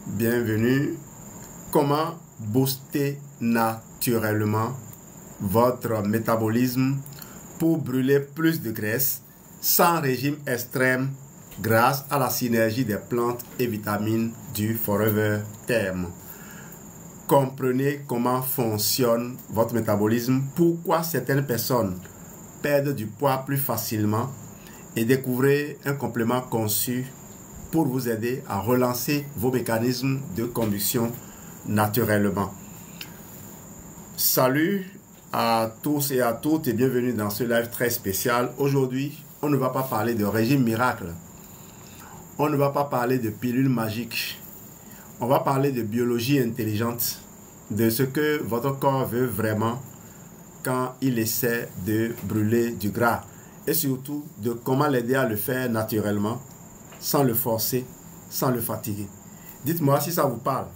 Bienvenue. Comment booster naturellement votre métabolisme pour brûler plus de graisse sans régime extrême grâce à la synergie des plantes et vitamines du Forever Therm. Comprenez comment fonctionne votre métabolisme, pourquoi certaines personnes perdent du poids plus facilement et découvrez un complément conçu pour vous aider à relancer vos mécanismes de combustion naturellement. Salut à tous et à toutes et bienvenue dans ce live très spécial. Aujourd'hui, on ne va pas parler de régime miracle. On ne va pas parler de pilules magiques. On va parler de biologie intelligente, de ce que votre corps veut vraiment quand il essaie de brûler du gras et surtout de comment l'aider à le faire naturellement sans le forcer, sans le fatiguer. Dites-moi si ça vous parle.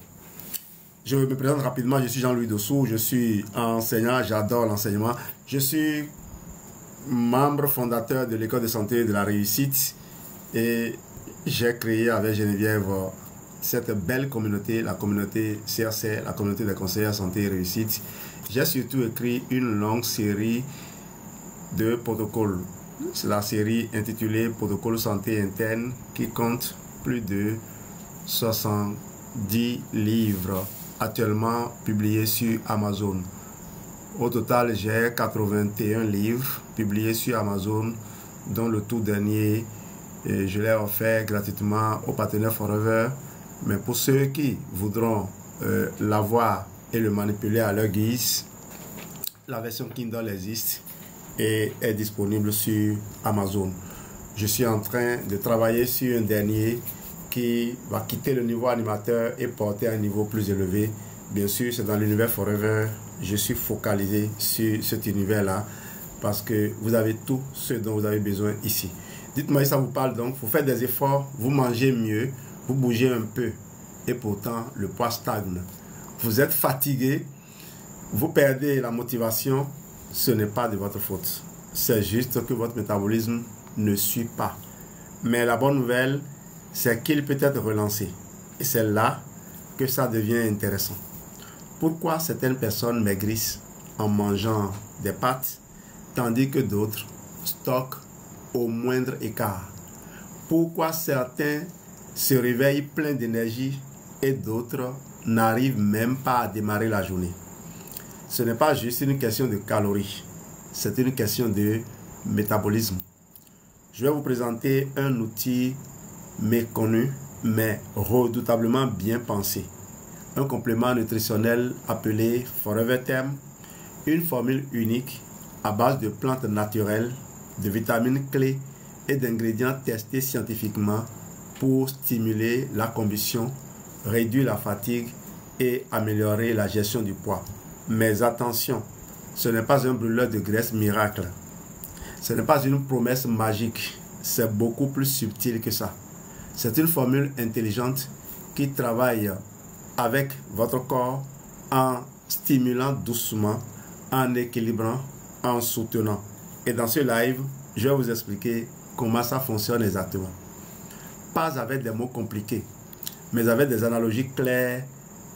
Je me présente rapidement, je suis Jean-Louis Dossou, je suis enseignant, j'adore l'enseignement. Je suis membre fondateur de l'école de santé de la réussite et j'ai créé avec Geneviève cette belle communauté, la communauté CRC, la communauté des conseillers santé et réussite. J'ai surtout écrit une longue série de protocoles. C'est la série intitulée Protocole santé interne qui compte plus de 70 livres actuellement publiés sur Amazon. Au total, j'ai 81 livres publiés sur Amazon, dont le tout dernier, je l'ai offert gratuitement aux partenaires Forever. Mais pour ceux qui voudront l'avoir et le manipuler à leur guise, la version Kindle existe et est disponible sur Amazon. Je suis en train de travailler sur un dernier qui va quitter le niveau animateur et porter à un niveau plus élevé. Bien sûr, c'est dans l'univers Forever. Je suis focalisé sur cet univers-là parce que vous avez tout ce dont vous avez besoin ici. Dites-moi si ça vous parle donc. Vous faites des efforts, vous mangez mieux, vous bougez un peu et pourtant le poids stagne. Vous êtes fatigué, vous perdez la motivation. Ce n'est pas de votre faute. C'est juste que votre métabolisme ne suit pas. Mais la bonne nouvelle, c'est qu'il peut être relancé. Et c'est là que ça devient intéressant. Pourquoi certaines personnes maigrissent en mangeant des pâtes, tandis que d'autres stockent au moindre écart? Pourquoi certains se réveillent pleins d'énergie et d'autres n'arrivent même pas à démarrer la journée? Ce n'est pas juste une question de calories, c'est une question de métabolisme. Je vais vous présenter un outil méconnu, mais redoutablement bien pensé. Un complément nutritionnel appelé Forever Therm, une formule unique à base de plantes naturelles, de vitamines clés et d'ingrédients testés scientifiquement pour stimuler la combustion, réduire la fatigue et améliorer la gestion du poids. Mais attention, ce n'est pas un brûleur de graisse miracle. Ce n'est pas une promesse magique. C'est beaucoup plus subtil que ça. C'est une formule intelligente qui travaille avec votre corps en stimulant doucement, en équilibrant, en soutenant. Et dans ce live, je vais vous expliquer comment ça fonctionne exactement. Pas avec des mots compliqués, mais avec des analogies claires,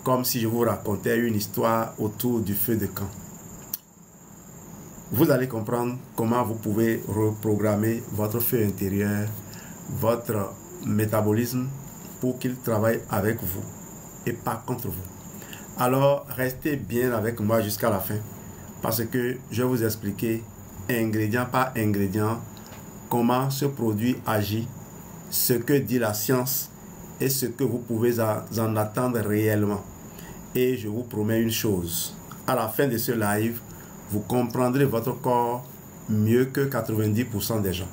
comme si je vous racontais une histoire autour du feu de camp. Vous allez comprendre comment vous pouvez reprogrammer votre feu intérieur, votre métabolisme, pour qu'il travaille avec vous et pas contre vous. Alors, restez bien avec moi jusqu'à la fin, parce que je vais vous expliquer, ingrédient par ingrédient, comment ce produit agit, ce que dit la science et ce que vous pouvez en attendre réellement. Et je vous promets une chose, à la fin de ce live, vous comprendrez votre corps mieux que 90% des gens.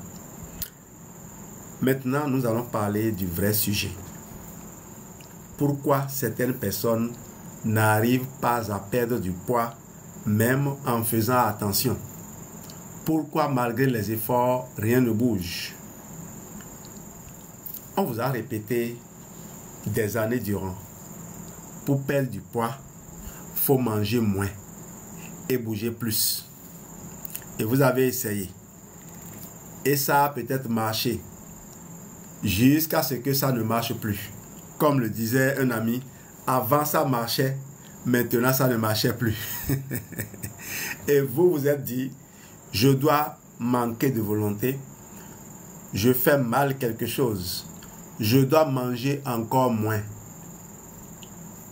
Maintenant, nous allons parler du vrai sujet. Pourquoi certaines personnes n'arrivent pas à perdre du poids, même en faisant attention? Pourquoi malgré les efforts, rien ne bouge? On vous a répété des années durant. Pour perdre du poids, il faut manger moins et bouger plus. Et vous avez essayé. Et ça a peut-être marché. Jusqu'à ce que ça ne marche plus. comme le disait un ami, avant ça marchait, maintenant ça ne marchait plus. Et vous vous êtes dit, je dois manquer de volonté, je fais mal quelque chose, je dois manger encore moins.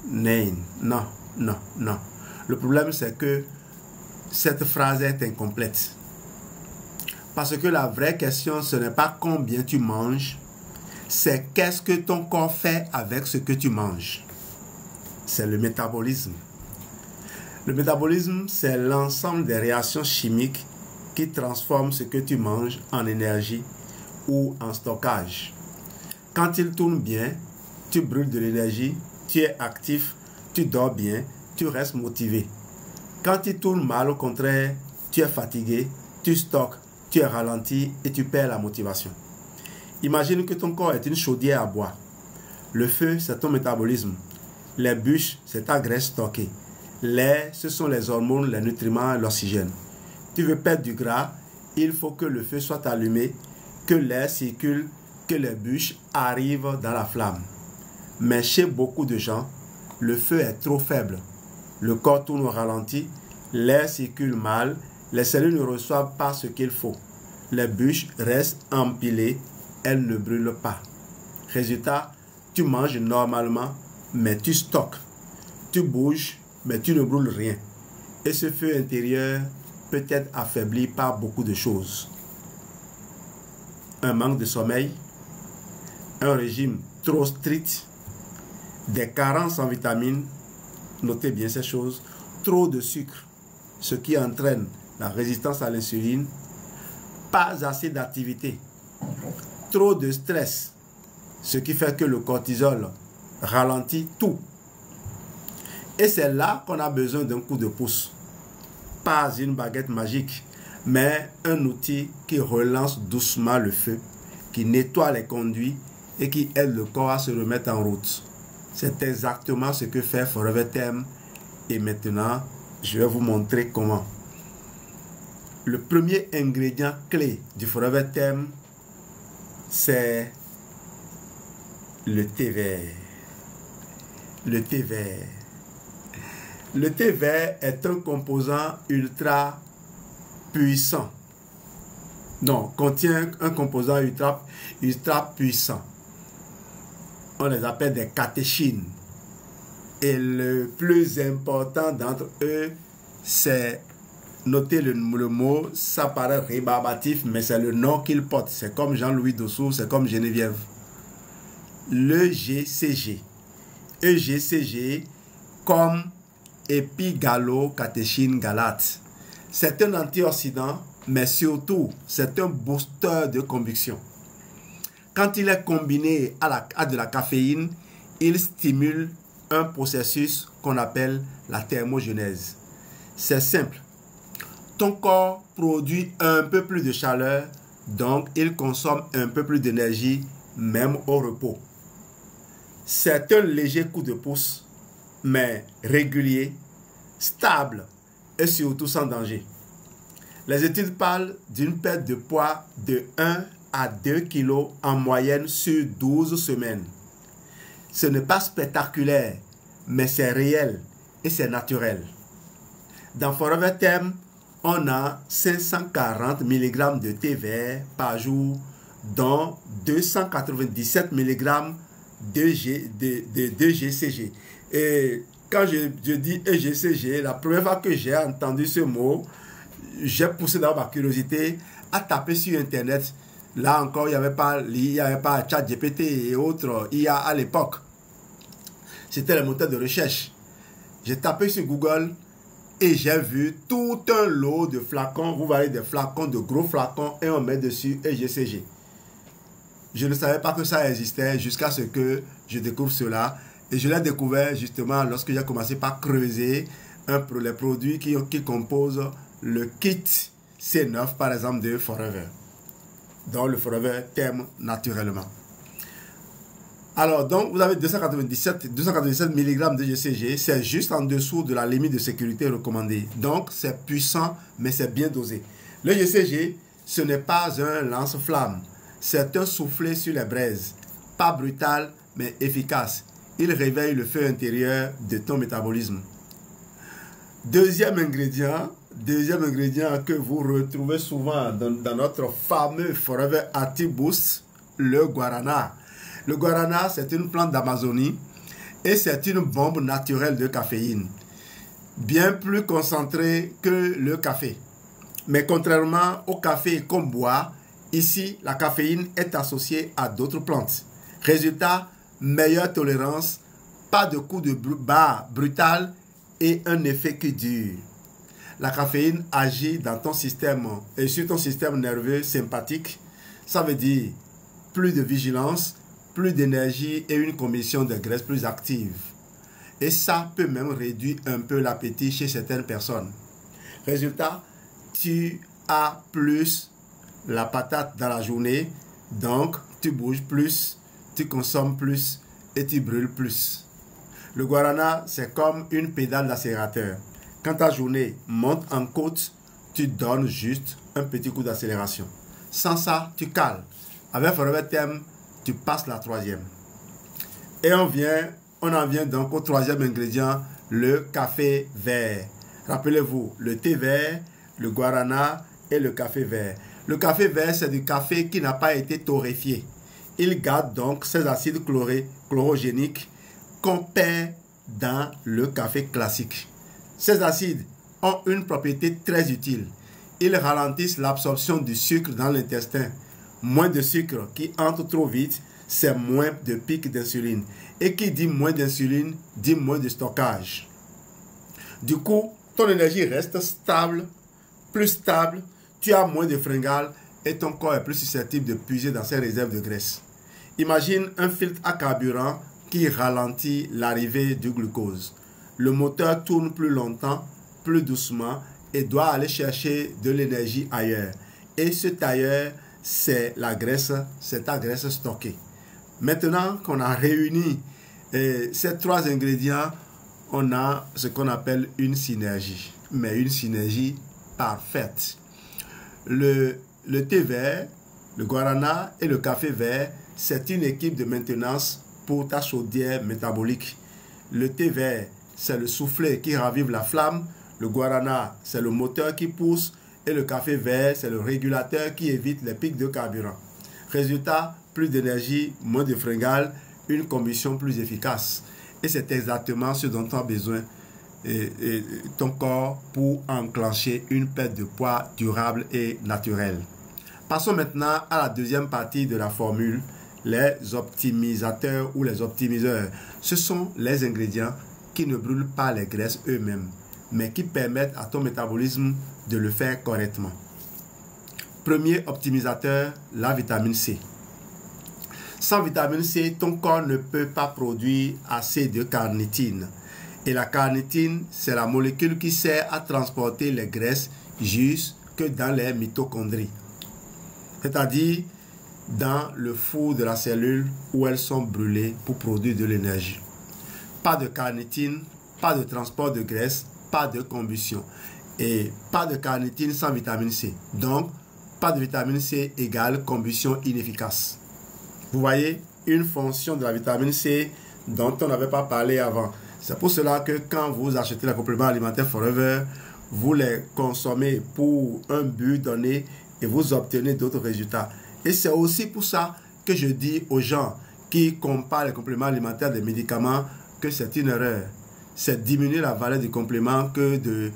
Non, non, non, non. Le problème c'est que cette phrase est incomplète. Parce que la vraie question, ce n'est pas combien tu manges, c'est qu'est-ce que ton corps fait avec ce que tu manges. C'est le métabolisme. Le métabolisme, c'est l'ensemble des réactions chimiques qui transforment ce que tu manges en énergie ou en stockage. Quand il tourne bien, tu brûles de l'énergie, tu es actif, tu dors bien, tu restes motivé. Quand il tourne mal, au contraire, tu es fatigué, tu stockes, tu es ralenti et tu perds la motivation. Imagine que ton corps est une chaudière à bois. Le feu, c'est ton métabolisme. Les bûches, c'est ta graisse stockée. L'air, ce sont les hormones, les nutriments, l'oxygène. Tu veux perdre du gras, il faut que le feu soit allumé, que l'air circule, que les bûches arrivent dans la flamme. Mais chez beaucoup de gens, le feu est trop faible. Le corps tourne au ralenti, l'air circule mal, les cellules ne reçoivent pas ce qu'il faut. Les bûches restent empilées, elles ne brûlent pas. Résultat, tu manges normalement, mais tu stockes. Tu bouges, mais tu ne brûles rien. Et ce feu intérieur peut être affaibli par beaucoup de choses. Un manque de sommeil, un régime trop strict, des carences en vitamines, notez bien ces choses, trop de sucre, ce qui entraîne la résistance à l'insuline, pas assez d'activité, trop de stress, ce qui fait que le cortisol ralentit tout. Et c'est là qu'on a besoin d'un coup de pouce. Pas une baguette magique, mais un outil qui relance doucement le feu, qui nettoie les conduits et qui aide le corps à se remettre en route. C'est exactement ce que fait Forever Thème. Et maintenant, je vais vous montrer comment. Le premier ingrédient clé du Forever Thème, c'est le thé vert. Le thé vert. Le thé vert est un composant ultra puissant. Non, contient un composant ultra puissant. On les appelle des catéchines. Et le plus important d'entre eux, c'est, notez le mot, ça paraît rébarbatif, mais c'est le nom qu'il porte. C'est comme Jean-Louis Dossou, c'est comme Geneviève. Le GCG. EGCG comme épigalo-catéchine galate. C'est un antioxydant, mais surtout, c'est un booster de combustion. Quand il est combiné à de la caféine, il stimule un processus qu'on appelle la thermogenèse. C'est simple. Ton corps produit un peu plus de chaleur, donc il consomme un peu plus d'énergie, même au repos. C'est un léger coup de pouce, mais régulier, stable et surtout sans danger. Les études parlent d'une perte de poids de 1 à 2 kg en moyenne sur 12 semaines. Ce n'est pas spectaculaire, mais c'est réel et c'est naturel. Dans Forever Thème, on a 540 mg de thé vert par jour, dont 297 mg de GCG. Et quand je dis EGCG, la première fois que j'ai entendu ce mot, j'ai poussé dans ma curiosité à taper sur Internet. Là encore, il n'y avait pas ChatGPT et autres IA à l'époque. C'était le moteur de recherche. J'ai tapé sur Google et j'ai vu tout un lot de flacons. Vous voyez des flacons, de gros flacons, et on met dessus EGCG. Je ne savais pas que ça existait jusqu'à ce que je découvre cela. Et je l'ai découvert justement lorsque j'ai commencé par creuser les produits qui composent le kit C9, par exemple, de Forever. Donc le Forever Thème naturellement. Alors, donc, vous avez 297 mg de GCG, c'est juste en dessous de la limite de sécurité recommandée. Donc, c'est puissant, mais c'est bien dosé. Le GCG, ce n'est pas un lance-flamme, c'est un soufflet sur les braises. Pas brutal, mais efficace. Il réveille le feu intérieur de ton métabolisme. Deuxième ingrédient que vous retrouvez souvent dans notre fameux Forever Active Boost, le guarana. Le guarana, c'est une plante d'Amazonie et c'est une bombe naturelle de caféine, bien plus concentrée que le café. Mais contrairement au café qu'on boit, ici, la caféine est associée à d'autres plantes. Résultat, meilleure tolérance, pas de coup de barre brutal et un effet qui dure. La caféine agit dans ton système et sur ton système nerveux sympathique. Ça veut dire plus de vigilance, plus d'énergie et une commission de graisse plus active. Et ça peut même réduire un peu l'appétit chez certaines personnes. Résultat, tu as plus la patate dans la journée, donc tu bouges plus, tu consommes plus et tu brûles plus. Le guarana, c'est comme une pédale d'accélérateur. Quand ta journée monte en côte, tu donnes juste un petit coup d'accélération. Sans ça, tu cales. Avec Forever Thème, tu passes la troisième. Et on en vient donc au troisième ingrédient, le café vert. Rappelez-vous, le thé vert, le guarana et le café vert. Le café vert, c'est du café qui n'a pas été torréfié. Il garde donc ses acides chlorogéniques qu'on perd dans le café classique. Ces acides ont une propriété très utile. Ils ralentissent l'absorption du sucre dans l'intestin. Moins de sucre qui entre trop vite, c'est moins de pics d'insuline. Et qui dit moins d'insuline, dit moins de stockage. Du coup, ton énergie reste stable, plus stable, tu as moins de fringales et ton corps est plus susceptible de puiser dans ses réserves de graisse. Imagine un filtre à carburant qui ralentit l'arrivée du glucose. Le moteur tourne plus longtemps, plus doucement et doit aller chercher de l'énergie ailleurs. Et cet ailleurs, c'est la graisse, c'est ta graisse stockée. Maintenant qu'on a réuni ces trois ingrédients, on a ce qu'on appelle une synergie, mais une synergie parfaite. Le thé vert, le guarana et le café vert, c'est une équipe de maintenance pour ta chaudière métabolique. Le thé vert, c'est le soufflet qui ravive la flamme. Le guarana, c'est le moteur qui pousse. Et le café vert, c'est le régulateur qui évite les pics de carburant. Résultat, plus d'énergie, moins de fringales, une combustion plus efficace. Et c'est exactement ce dont tu as besoin, ton corps, pour enclencher une perte de poids durable et naturelle. Passons maintenant à la deuxième partie de la formule, les optimisateurs ou les optimiseurs. Ce sont les ingrédients qui ne brûlent pas les graisses eux-mêmes, mais qui permettent à ton métabolisme de le faire correctement. Premier optimisateur, la vitamine C. Sans vitamine C, ton corps ne peut pas produire assez de carnitine. Et la carnitine, c'est la molécule qui sert à transporter les graisses jusque dans les mitochondries. C'est-à-dire dans le four de la cellule où elles sont brûlées pour produire de l'énergie. Pas de carnitine, pas de transport de graisse, pas de combustion. Et pas de carnitine sans vitamine C. Donc, pas de vitamine C égale combustion inefficace. Vous voyez, une fonction de la vitamine C dont on n'avait pas parlé avant. C'est pour cela que quand vous achetez les compléments alimentaires Forever, vous les consommez pour un but donné et vous obtenez d'autres résultats. Et c'est aussi pour ça que je dis aux gens qui comparent les compléments alimentaires des médicaments que c'est une erreur. C'est diminuer la valeur du complément que de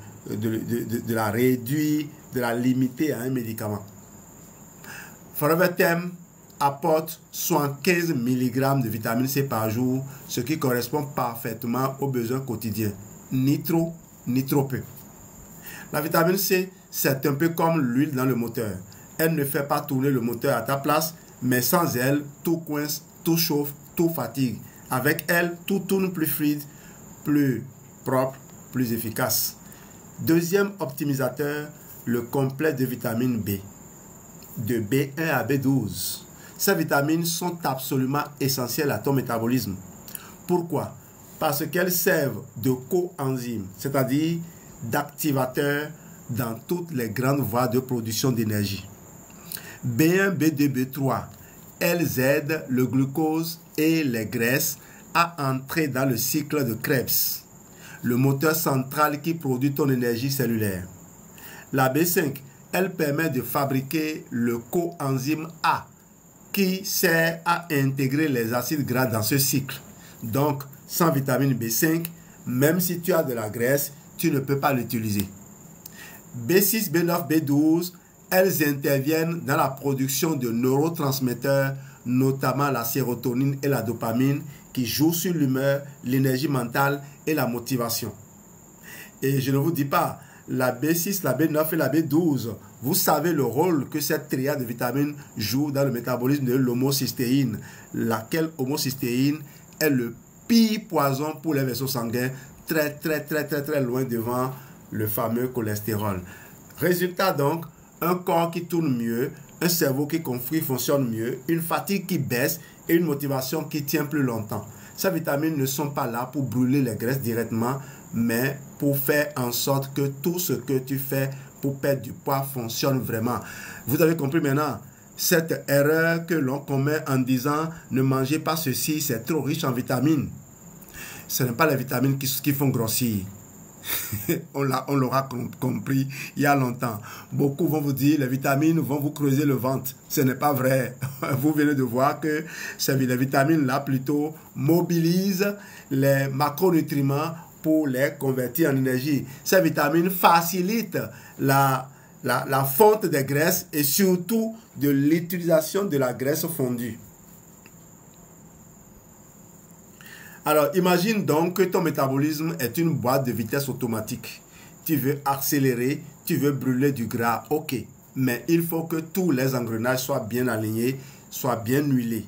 la réduire, de la limiter à un médicament. Forever Thème apporte 75 mg de vitamine C par jour, ce qui correspond parfaitement aux besoins quotidiens. Ni trop, ni trop peu. La vitamine C, c'est un peu comme l'huile dans le moteur. Elle ne fait pas tourner le moteur à ta place, mais sans elle, tout coince, tout chauffe, tout fatigue. Avec elle, tout tourne plus fluide, plus propre, plus efficace. Deuxième optimisateur, le complet de vitamine B. De B1 à B12. Ces vitamines sont absolument essentielles à ton métabolisme. Pourquoi? Parce qu'elles servent de coenzymes, c'est-à-dire d'activateurs dans toutes les grandes voies de production d'énergie. B1, B2, B3 elles aident le glucose et les graisses à entrer dans le cycle de Krebs, le moteur central qui produit ton énergie cellulaire. La B5, elle permet de fabriquer le coenzyme A qui sert à intégrer les acides gras dans ce cycle. Donc, sans vitamine B5, même si tu as de la graisse, tu ne peux pas l'utiliser. B6, B9, B12, elles interviennent dans la production de neurotransmetteurs, notamment la sérotonine et la dopamine, qui jouent sur l'humeur, l'énergie mentale et la motivation. Et je ne vous dis pas, la B6, la B9 et la B12, vous savez le rôle que cette triade de vitamines joue dans le métabolisme de l'homocystéine, laquelle homocystéine est le pire poison pour les vaisseaux sanguins, très loin devant le fameux cholestérol. Résultat donc, un corps qui tourne mieux, un cerveau qui fonctionne mieux, une fatigue qui baisse et une motivation qui tient plus longtemps. Ces vitamines ne sont pas là pour brûler les graisses directement, mais pour faire en sorte que tout ce que tu fais pour perdre du poids fonctionne vraiment. Vous avez compris maintenant cette erreur que l'on commet en disant ne mangez pas ceci, c'est trop riche en vitamines. Ce n'est pas les vitamines qui font grossir. On l'aura compris il y a longtemps. Beaucoup vont vous dire les vitamines vont vous creuser le ventre. Ce n'est pas vrai. Vous venez de voir que les vitamines-là plutôt mobilisent les macronutriments pour les convertir en énergie. Ces vitamines facilitent la fonte des graisses et surtout de l'utilisation de la graisse fondue. Alors, imagine donc que ton métabolisme est une boîte de vitesse automatique. Tu veux accélérer, tu veux brûler du gras, ok. Mais il faut que tous les engrenages soient bien alignés, soient bien huilés.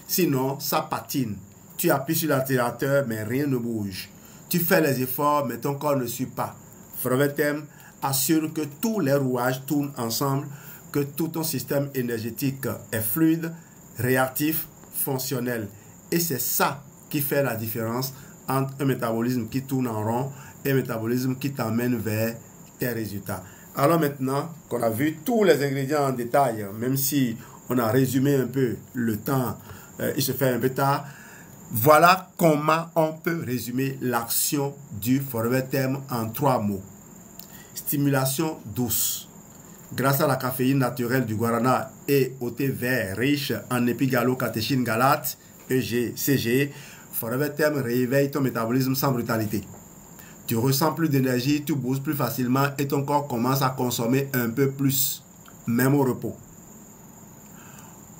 Sinon, ça patine. Tu appuies sur l'accélérateur, mais rien ne bouge. Tu fais les efforts, mais ton corps ne suit pas. Frevetem assure que tous les rouages tournent ensemble, que tout ton système énergétique est fluide, réactif, fonctionnel. Et c'est ça qui fait la différence entre un métabolisme qui tourne en rond et un métabolisme qui t'emmène vers tes résultats. Alors maintenant qu'on a vu tous les ingrédients en détail, même si on a résumé un peu le temps, il se fait un peu tard, voilà comment on peut résumer l'action du Forever en 3 mots. Stimulation douce. Grâce à la caféine naturelle du guarana et au thé vert riche en épigalo-catéchine galate, EG-CG, Forever réveille ton métabolisme sans brutalité. Tu ressens plus d'énergie, tu bouges plus facilement et ton corps commence à consommer un peu plus, même au repos.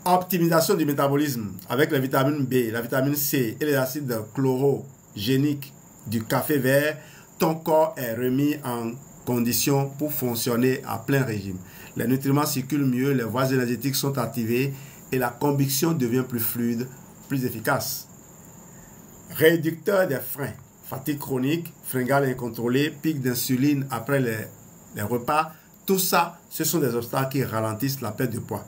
Optimisation du métabolisme avec la vitamine B, la vitamine C et les acides chlorogéniques du café vert, ton corps est remis en condition pour fonctionner à plein régime. Les nutriments circulent mieux, les voies énergétiques sont activées et la combustion devient plus fluide, plus efficace. Réducteur des freins, fatigue chronique, fringale incontrôlée, pic d'insuline après les repas, tout ça, ce sont des obstacles qui ralentissent la perte de poids.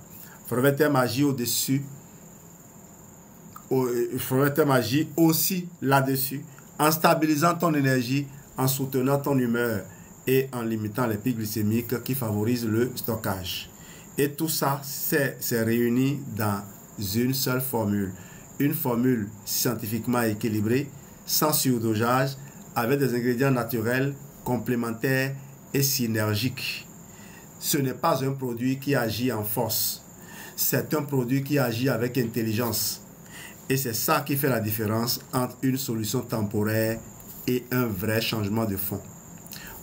Forever agit au-dessus, Forever agit aussi là-dessus, en stabilisant ton énergie, en soutenant ton humeur et en limitant les pics glycémiques qui favorisent le stockage. Et tout ça, c'est réuni dans une seule formule. Une formule scientifiquement équilibrée, sans surdosage, avec des ingrédients naturels, complémentaires et synergiques. Ce n'est pas un produit qui agit en force. C'est un produit qui agit avec intelligence. Et c'est ça qui fait la différence entre une solution temporaire et un vrai changement de fond.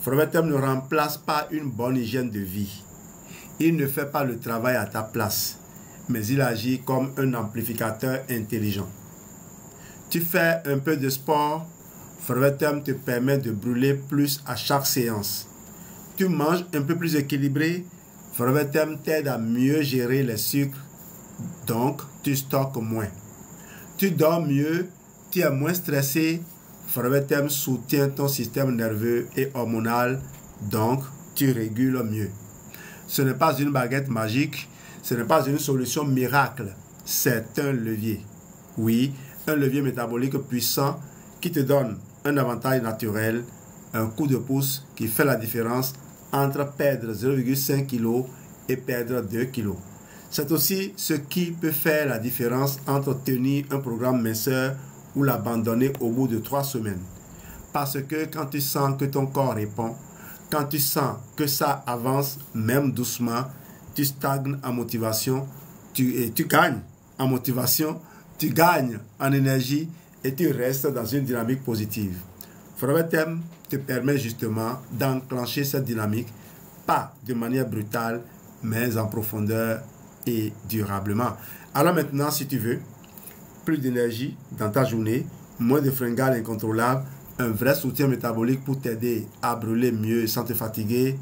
Forever ne remplace pas une bonne hygiène de vie. Il ne fait pas le travail à ta place, mais il agit comme un amplificateur intelligent. Tu fais un peu de sport, Forever te permet de brûler plus à chaque séance. Tu manges un peu plus équilibré, Forever t'aide à mieux gérer les sucres, donc tu stockes moins. Tu dors mieux, tu es moins stressé, Forever soutient ton système nerveux et hormonal, donc tu régules mieux. Ce n'est pas une baguette magique, ce n'est pas une solution miracle, c'est un levier. Oui, un levier métabolique puissant qui te donne un avantage naturel, un coup de pouce qui fait la différence entre perdre 0,5 kg et perdre 2 kg. C'est aussi ce qui peut faire la différence entre tenir un programme minceur ou l'abandonner au bout de 3 semaines. Parce que quand tu sens que ton corps répond, quand tu sens que ça avance, même doucement, tu stagnes en motivation, tu gagnes en motivation, tu gagnes en énergie et tu restes dans une dynamique positive. Forever Thème te permet justement d'enclencher cette dynamique, pas de manière brutale, mais en profondeur et durablement. Alors maintenant, si tu veux, plus d'énergie dans ta journée, moins de fringales incontrôlables, un vrai soutien métabolique pour t'aider à brûler mieux sans te fatiguer,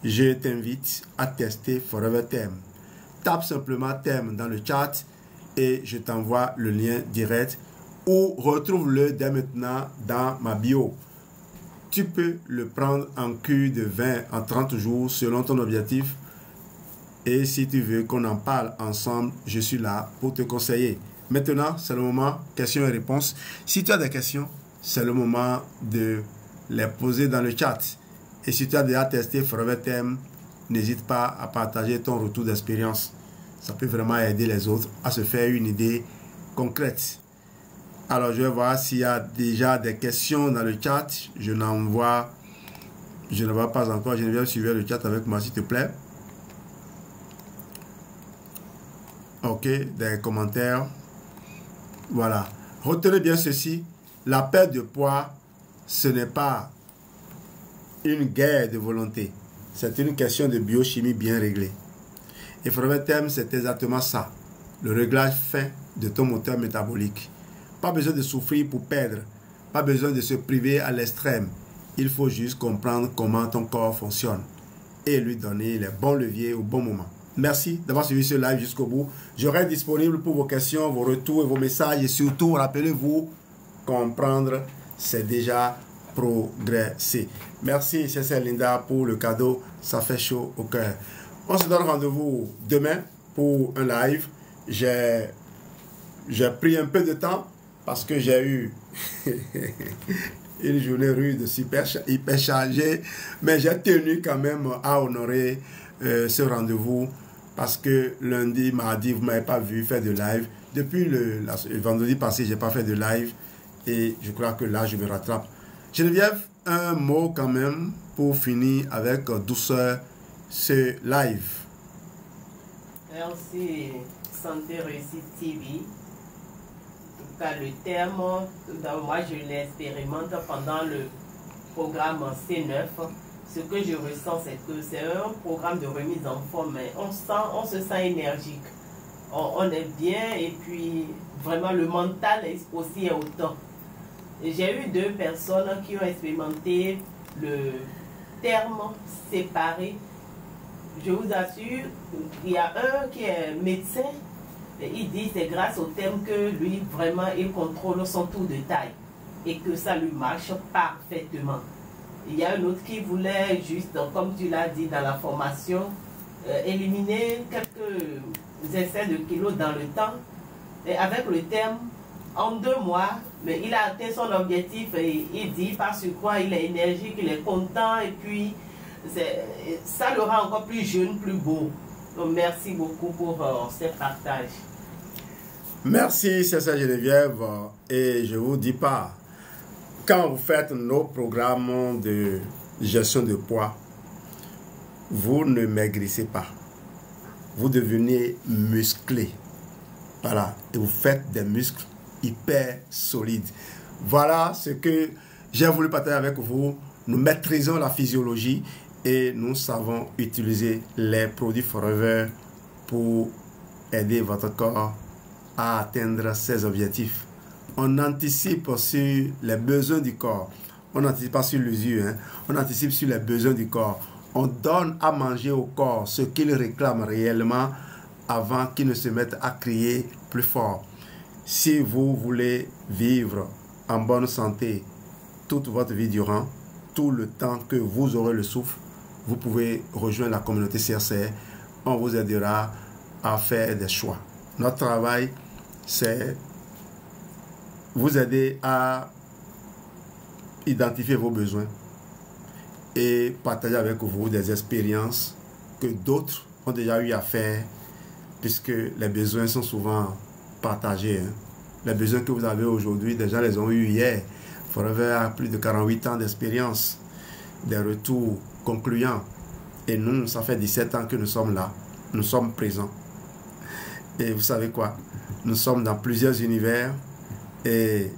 je t'invite à tester Forever Thème. Tape simplement Thème dans le chat et je t'envoie le lien direct ou retrouve-le dès maintenant dans ma bio. Tu peux le prendre en cure de 20 en 30 jours selon ton objectif. Et si tu veux qu'on en parle ensemble, je suis là pour te conseiller. Maintenant, c'est le moment questions et réponses. Si tu as des questions, c'est le moment de les poser dans le chat. Et si tu as déjà testé Forever Thème, n'hésite pas à partager ton retour d'expérience. Ça peut vraiment aider les autres à se faire une idée concrète. Alors, je vais voir s'il y a déjà des questions dans le chat. Je n'en vois pas encore. Geneviève, suivez le chat avec moi, s'il te plaît. Ok, des commentaires. Voilà. Retenez bien ceci. La perte de poids, ce n'est pas une guerre de volonté. C'est une question de biochimie bien réglée. Et Forever Thème, c'est exactement ça. Le réglage fin de ton moteur métabolique. Pas besoin de souffrir pour perdre. Pas besoin de se priver à l'extrême. Il faut juste comprendre comment ton corps fonctionne et lui donner les bons leviers au bon moment. Merci d'avoir suivi ce live jusqu'au bout. Je reste disponible pour vos questions, vos retours et vos messages. Et surtout, rappelez-vous, comprendre, c'est déjà progresser. Merci, c'est Linda, pour le cadeau. Ça fait chaud au cœur. On se donne rendez-vous demain pour un live. J'ai pris un peu de temps parce que j'ai eu une journée rude, hyper chargée. Mais j'ai tenu quand même à honorer ce rendez-vous parce que lundi, mardi, vous ne m'avez pas vu faire de live. Depuis le vendredi passé, je n'ai pas fait de live et je crois que là, je me rattrape. Geneviève, un mot quand même pour finir avec douceur ce live. Merci, Santé Réussite TV. En tout cas, le terme, moi je l'expérimente pendant le programme C9. Ce que je ressens, c'est que c'est un programme de remise en forme. On se sent énergique. On est bien et puis vraiment le mental aussi est au top. J'ai eu 2 personnes qui ont expérimenté le terme séparé. Je vous assure, il y a un qui est médecin. Il dit c'est grâce au terme que lui, vraiment, il contrôle son tour de taille et que ça lui marche parfaitement. Il y a un autre qui voulait juste, comme tu l'as dit dans la formation, éliminer quelques excès de kilos dans le temps. Et avec le terme, en 2 mois, mais il a atteint son objectif et il dit parce quoi il est énergique, il est content et puis ça le rend encore plus jeune, plus beau. Donc merci beaucoup pour ce partage. Merci, c'est ça Geneviève. Et je vous dis pas, quand vous faites nos programmes de gestion de poids, vous ne maigrissez pas. Vous devenez musclé. Voilà. Et vous faites des muscles hyper solides. Voilà ce que j'ai voulu partager avec vous. Nous maîtrisons la physiologie et nous savons utiliser les produits Forever pour aider votre corps à atteindre ses objectifs. On anticipe sur les besoins du corps. On n'anticipe pas sur l'usure, hein? On anticipe sur les besoins du corps. On donne à manger au corps ce qu'il réclame réellement avant qu'il ne se mette à crier plus fort. Si vous voulez vivre en bonne santé toute votre vie durant, tout le temps que vous aurez le souffle, vous pouvez rejoindre la communauté CRCR. On vous aidera à faire des choix. Notre travail, c'est vous aider à identifier vos besoins et partager avec vous des expériences que d'autres ont déjà eu à faire. puisque les besoins sont souvent partagés. Hein. Les besoins que vous avez aujourd'hui, des gens les ont eus hier. Forever a plus de 48 ans d'expérience, des retours concluants. Et nous, ça fait 17 ans que nous sommes là. Nous sommes présents. Et vous savez quoi? Nous sommes dans plusieurs univers et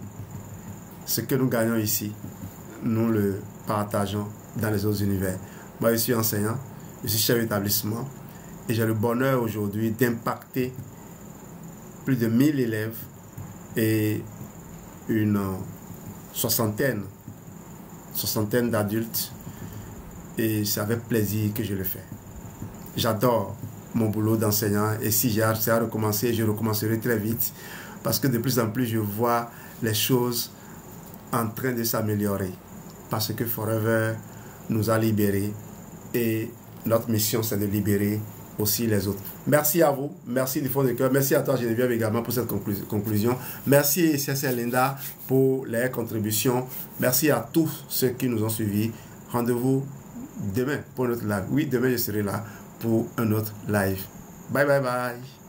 ce que nous gagnons ici, nous le partageons dans les autres univers. Moi, je suis enseignant, je suis chef d'établissement et j'ai le bonheur aujourd'hui d'impacter plus de 1000 élèves et une soixantaine d'adultes, et c'est avec plaisir que je le fais. J'adore mon boulot d'enseignant et si j'ai à recommencer, je recommencerai très vite parce que de plus en plus je vois les choses en train de s'améliorer parce que Forever nous a libérés et notre mission c'est de libérer aussi les autres. Merci à vous, merci du fond du cœur, merci à toi Geneviève également pour cette conclusion, merci CSL Linda pour les contributions, merci à tous ceux qui nous ont suivis. Rendez-vous demain pour notre live. Oui, demain je serai là pour un autre live. Bye bye bye.